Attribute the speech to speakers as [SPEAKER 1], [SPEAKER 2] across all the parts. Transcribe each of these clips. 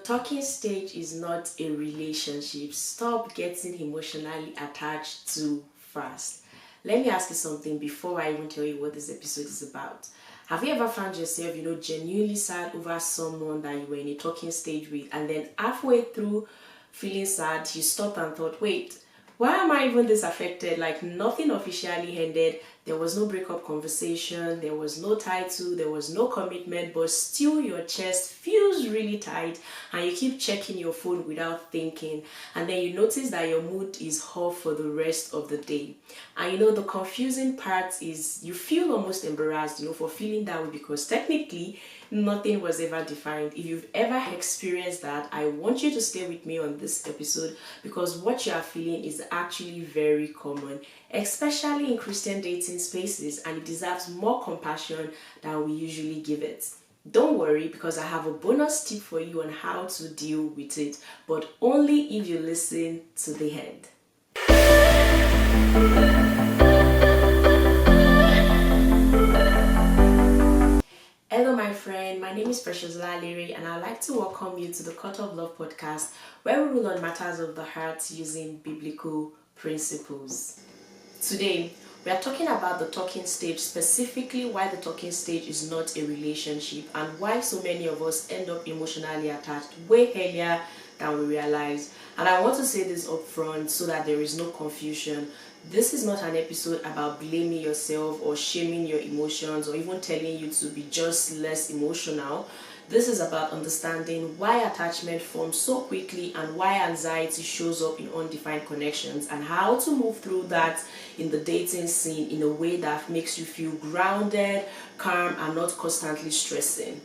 [SPEAKER 1] talking stage is not a relationship. Stop getting emotionally attached too fast. Let me ask you something before I even tell you what this episode is about. Have you ever found yourself, genuinely sad over someone that you were in a talking stage with, and then halfway through feeling sad, you stopped and thought, wait, why am I even this affected? Like nothing officially ended. There was no breakup conversation, there was no title, there was no commitment, but still your chest feels really tight and you keep checking your phone without thinking. And then you notice that your mood is off for the rest of the day. And the confusing part is you feel almost embarrassed, for feeling that way, because technically nothing was ever defined. If you've ever experienced that, I want you to stay with me on this episode, because what you are feeling is actually very common, especially in Christian dating spaces, and it deserves more compassion than we usually give it. Don't worry, because I have a bonus tip for you on how to deal with it, but only if you listen to the end. Hello my friend, my name is Precious Lalere and I'd like to welcome you to the Cut of Love podcast, where we rule on matters of the heart using biblical principles. Today, we are talking about the talking stage, specifically why the talking stage is not a relationship and why so many of us end up emotionally attached way earlier than we realize. And I want to say this up front so that there is no confusion. This is not an episode about blaming yourself or shaming your emotions or even telling you to be just less emotional. This is about understanding why attachment forms so quickly and why anxiety shows up in undefined connections, and how to move through that in the dating scene in a way that makes you feel grounded, calm, and not constantly stressing.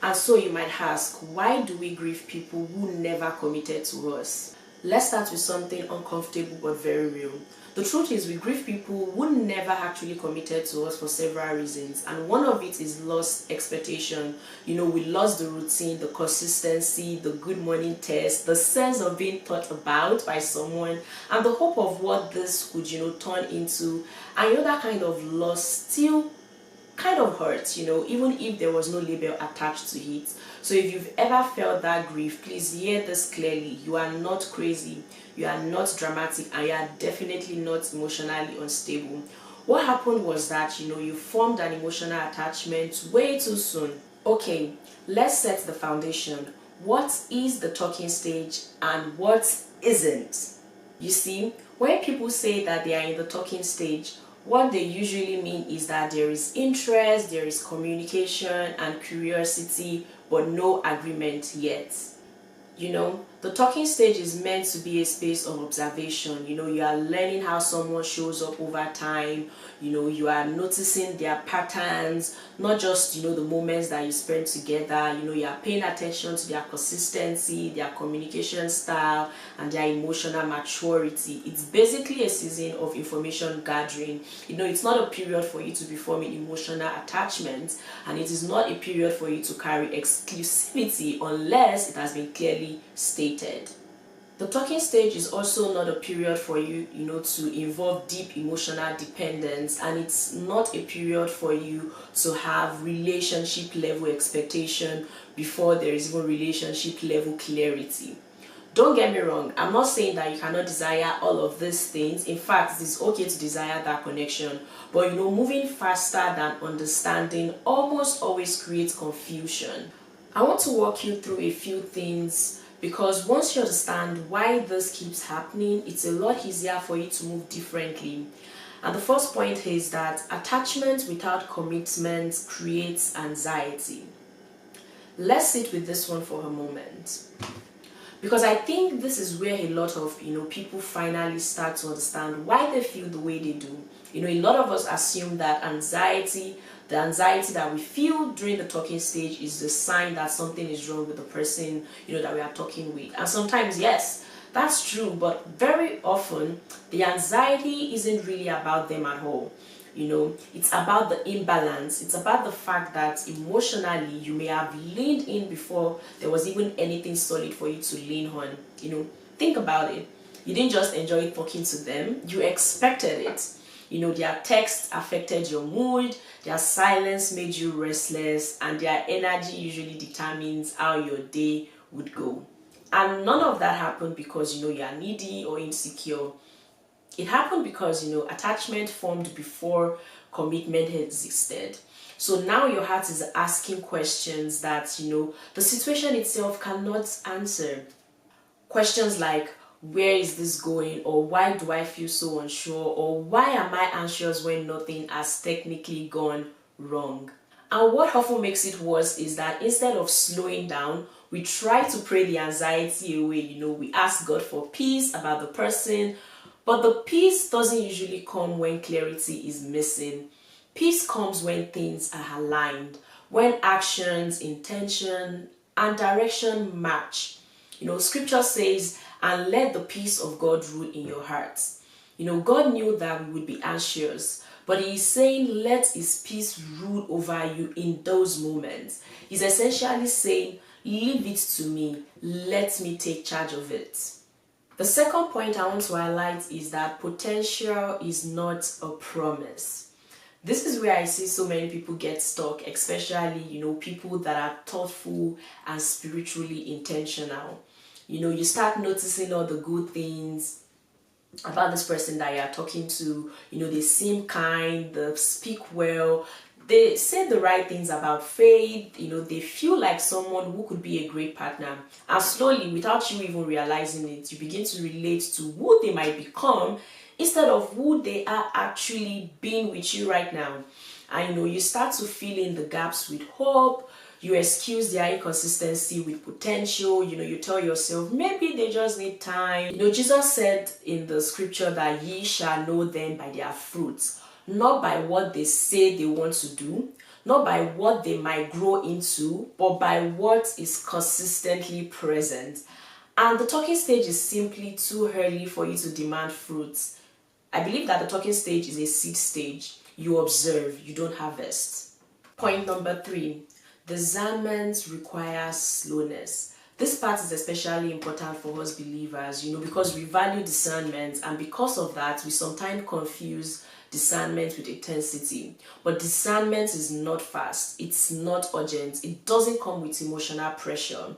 [SPEAKER 1] And so you might ask, why do we grieve people who never committed to us? Let's start with something uncomfortable but very real. The truth is, we grieve people who never actually committed to us for several reasons, and one of it is lost expectation. We lost the routine, the consistency, the good morning text, the sense of being thought about by someone, and the hope of what this could, turn into. And that kind of loss still kind of hurts, even if there was no label attached to it. So if you've ever felt that grief, please hear this clearly. You are not crazy, you are not dramatic, and you are definitely not emotionally unstable. What happened was that, you formed an emotional attachment way too soon. Okay, let's set the foundation. What is the talking stage and what isn't? You see, when people say that they are in the talking stage, what they usually mean is that there is interest, there is communication and curiosity, but no agreement yet. The talking stage is meant to be a space of observation. You are learning how someone shows up over time. You are noticing their patterns, not just, the moments that you spend together. You are paying attention to their consistency, their communication style, and their emotional maturity. It's basically a season of information gathering. It's not a period for you to be forming emotional attachment, and it is not a period for you to carry exclusivity unless it has been clearly stated. The talking stage is also not a period for you, to involve deep emotional dependence, and it's not a period for you to have relationship level expectation before there is even relationship level clarity. Don't get me wrong, I'm not saying that you cannot desire all of these things. In fact, it's okay to desire that connection, but moving faster than understanding almost always creates confusion. I want to walk you through a few things, because once you understand why this keeps happening, it's a lot easier for you to move differently. And the first point is that attachment without commitment creates anxiety. Let's sit with this one for a moment, because I think this is where a lot of people finally start to understand why they feel the way they do. A lot of us assume that the anxiety that we feel during the talking stage is the sign that something is wrong with the person that we are talking with. And sometimes, yes, that's true, but very often the anxiety isn't really about them at all. It's about the imbalance. It's about the fact that emotionally you may have leaned in before there was even anything solid for you to lean on. Think about it. You didn't just enjoy talking to them, you expected it. Their text affected your mood, their silence made you restless, and their energy usually determines how your day would go. And none of that happened because you are needy or insecure. It happened because attachment formed before commitment existed. So now your heart is asking questions that the situation itself cannot answer. Questions like, where is this going, or why do I feel so unsure, or why am I anxious when nothing has technically gone wrong? And what often makes it worse is that instead of slowing down, we try to pray the anxiety away. We ask God for peace about the person, but the peace doesn't usually come when clarity is missing. Peace comes when things are aligned, when actions, intention, and direction match. Scripture says, and let the peace of God rule in your hearts. God knew that we would be anxious, but He is saying, let His peace rule over you in those moments. He's essentially saying, leave it to me, let me take charge of it. The second point I want to highlight is that potential is not a promise. This is where I see so many people get stuck, especially, people that are thoughtful and spiritually intentional. You start noticing all the good things about this person that you are talking to. They seem kind, they speak well, they say the right things about faith. They feel like someone who could be a great partner. And slowly, without you even realizing it, you begin to relate to who they might become instead of who they are actually being with you right now. And you start to fill in the gaps with hope. You excuse their inconsistency with potential. You tell yourself, maybe they just need time. Jesus said in the scripture that ye shall know them by their fruits, not by what they say they want to do, not by what they might grow into, but by what is consistently present. And the talking stage is simply too early for you to demand fruits. I believe that the talking stage is a seed stage. You observe, you don't harvest. Point number 3. Discernment requires slowness. This part is especially important for us believers, because we value discernment, and because of that, we sometimes confuse discernment with intensity. But discernment is not fast, it's not urgent, it doesn't come with emotional pressure.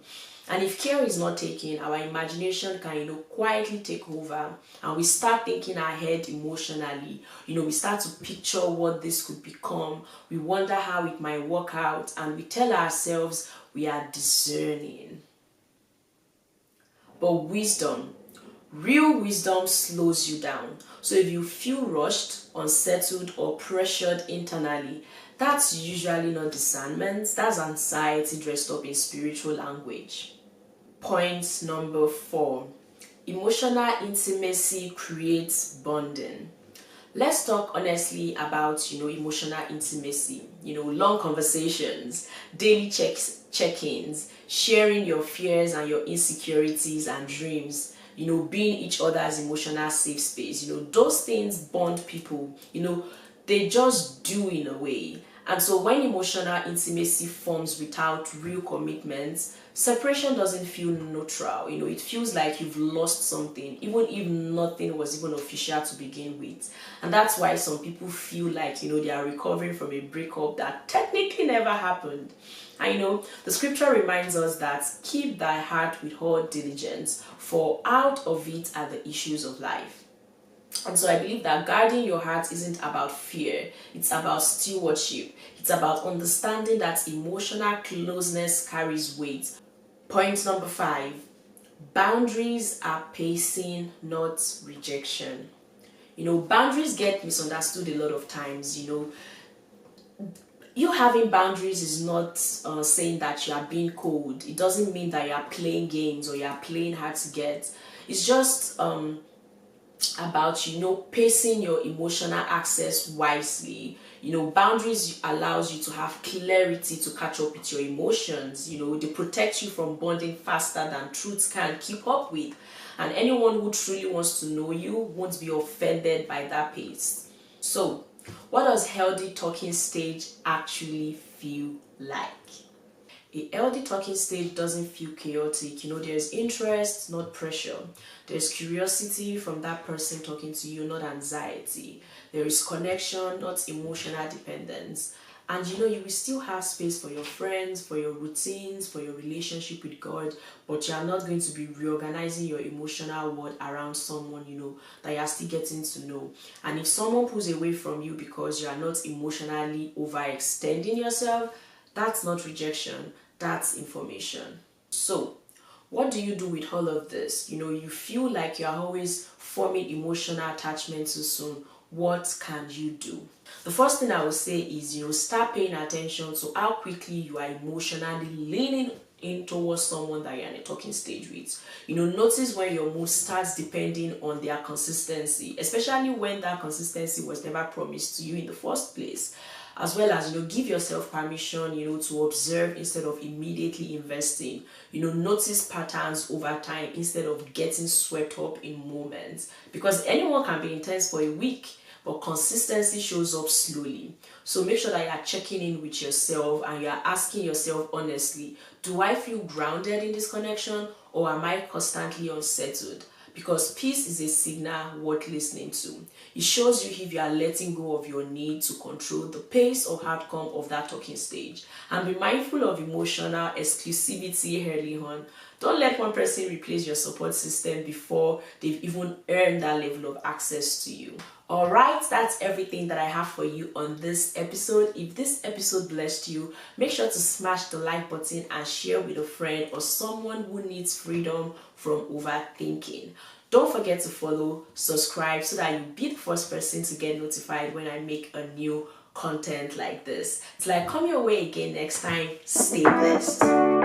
[SPEAKER 1] And if care is not taken, our imagination can, quietly take over, and we start thinking ahead emotionally. We start to picture what this could become. We wonder how it might work out, and we tell ourselves we are discerning. But real wisdom slows you down. So if you feel rushed, unsettled, or pressured internally, that's usually not discernment. That's anxiety dressed up in spiritual language. Point number 4. Emotional intimacy creates bonding. Let's talk honestly about, emotional intimacy. Long conversations, daily check-ins, sharing your fears and your insecurities and dreams, being each other's emotional safe space. Those things bond people. They just do in a way. And so when emotional intimacy forms without real commitment, separation doesn't feel neutral. It feels like you've lost something, even if nothing was even official to begin with. And that's why some people feel like, they are recovering from a breakup that technically never happened. And the scripture reminds us that keep thy heart with all diligence, for out of it are the issues of life. And so I believe that guarding your heart isn't about fear, it's about stewardship. It's about understanding that emotional closeness carries weight. Point number 5. Boundaries are pacing, not rejection. Boundaries get misunderstood a lot of times. You having boundaries is not saying that you are being cold. It doesn't mean that you are playing games or you are playing hard to get. It's just about pacing your emotional access wisely. Boundaries allows you to have clarity to catch up with your emotions. They protect you from bonding faster than truth can keep up with, and anyone who truly wants to know you won't be offended by that pace. So what does healthy talking stage actually feel like? A healthy talking stage doesn't feel chaotic. There's interest, not pressure. There's curiosity from that person talking to you, not anxiety. There is connection, not emotional dependence. And you will still have space for your friends, for your routines, for your relationship with God, but you are not going to be reorganizing your emotional world around someone, that you are still getting to know. And if someone pulls away from you because you are not emotionally overextending yourself, that's not rejection, that's information. So, what do you do with all of this? You feel like you're always forming emotional attachment too soon. What can you do? The first thing I would say is, start paying attention to how quickly you are emotionally leaning in towards someone that you're in a talking stage with. Notice when your mood starts depending on their consistency, especially when that consistency was never promised to you in the first place. As well as, give yourself permission, to observe instead of immediately investing. Notice patterns over time instead of getting swept up in moments. Because anyone can be intense for a week, but consistency shows up slowly. So make sure that you are checking in with yourself and you are asking yourself honestly, do I feel grounded in this connection, or am I constantly unsettled? Because peace is a signal worth listening to. It shows you if you are letting go of your need to control the pace or outcome of that talking stage. And be mindful of emotional exclusivity early on. Don't let one person replace your support system before they've even earned that level of access to you. Alright, that's everything that I have for you on this episode. If this episode blessed you, make sure to smash the like button and share with a friend or someone who needs freedom from overthinking. Don't forget to follow, subscribe, so that you'll be the first person to get notified when I make a new content like this. Till I come your way again next time, stay blessed.